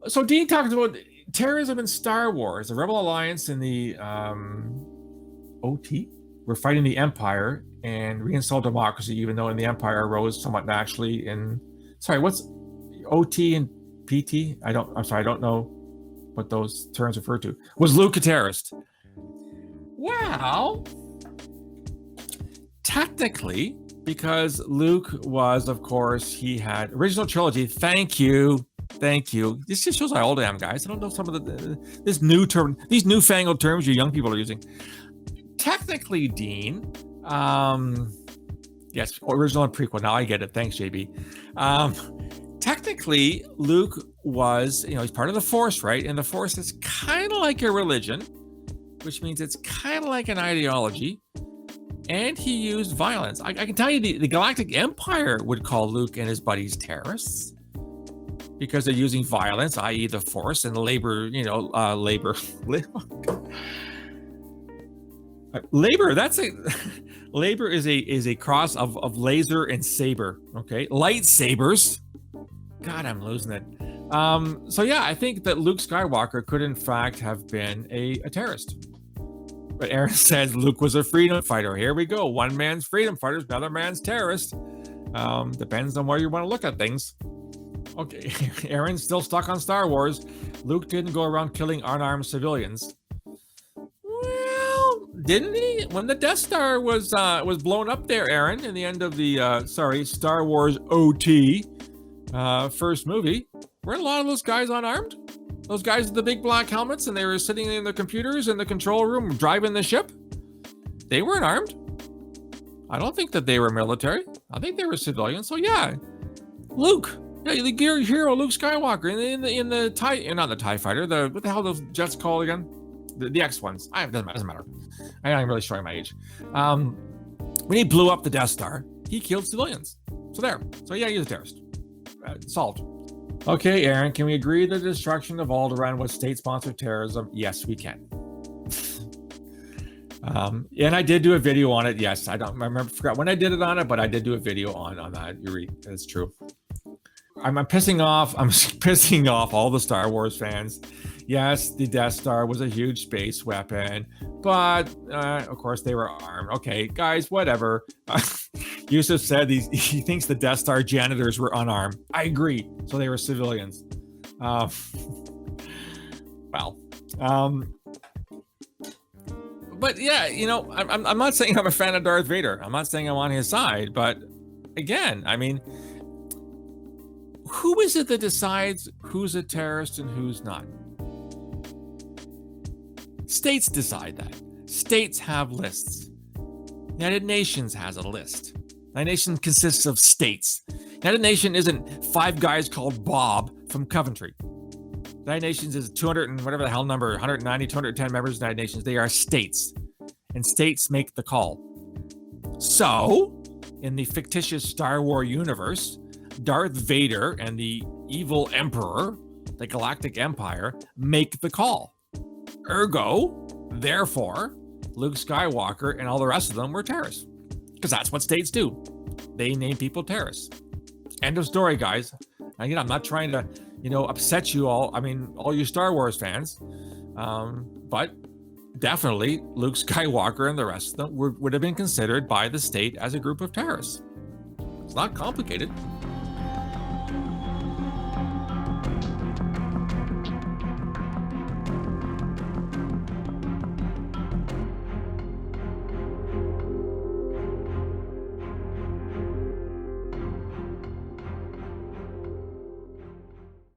So Dean talks about terrorism in Star Wars. The Rebel Alliance and the OT were fighting the Empire and reinstalled democracy, even though the Empire arose somewhat naturally in... Sorry, what's OT and PT? I'm sorry, I don't know what those terms refer to. Was Luke a terrorist? Well, technically, because Luke was, of course, he had original trilogy. Thank you. This just shows how old I am, guys. I don't know some of these newfangled terms you young people are using. Technically, Dean, yes, original and prequel. Now I get it. Thanks, JB. Technically, Luke was, he's part of the Force, right? And the Force is kind of like a religion, which means it's kind of like an ideology. And he used violence. I can tell you the Galactic Empire would call Luke and his buddies terrorists because they're using violence, i.e. the Force, and labor, labor. Labor, labor is a cross of laser and saber, okay? Lightsabers. God, I'm losing it. So yeah, I think that Luke Skywalker could in fact have been a terrorist. But Aaron says Luke was a freedom fighter. Here we go. One man's freedom fighter, another man's terrorist. Depends on where you want to look at things. Okay, Aaron's still stuck on Star Wars. Luke didn't go around killing unarmed civilians. Well, didn't he? When the Death Star was blown up there, Aaron, in the end of the Star Wars OT first movie, weren't a lot of those guys unarmed? Those guys with the big black helmets, and they were sitting in the computers in the control room driving the ship. They weren't armed. I don't think that they were military. I think they were civilians. So yeah, Luke, the hero, Luke Skywalker, in the TIE, not the TIE fighter. What the hell are those jets called again? The X ones. It doesn't matter. I'm really showing my age. When he blew up the Death Star, he killed civilians. So there. So yeah, he's a terrorist. Solved. Okay, Aaron, can we agree that the destruction of Alderaan was state-sponsored terrorism? Yes, we can. And I did do a video on it. Yes, I forgot when I did it on it, but I did do a video on that. You're right. That's true. I'm pissing off all the Star Wars fans. Yes, the Death Star was a huge space weapon, but of course they were armed. Okay, guys, whatever. Yusuf said he thinks the Death Star janitors were unarmed. I agree. So they were civilians. But yeah, I'm not saying I'm a fan of Darth Vader. I'm not saying I'm on his side. But again, I mean, who is it that decides who's a terrorist and who's not? States decide that. States have lists. United Nations has a list. United Nations consists of states. United Nations isn't 5 guys called Bob from Coventry. United Nations is 200 and whatever the hell number, 190, 210 members of the United Nations. They are states. And states make the call. So, in the fictitious Star Wars universe, Darth Vader and the evil Emperor, the Galactic Empire, make the call. Ergo, therefore, Luke Skywalker and all the rest of them were terrorists. Because that's what states do. They name people terrorists. End of story, guys. And, I'm not trying to, upset you all. I mean, all you Star Wars fans. But definitely, Luke Skywalker and the rest of them would have been considered by the state as a group of terrorists. It's not complicated.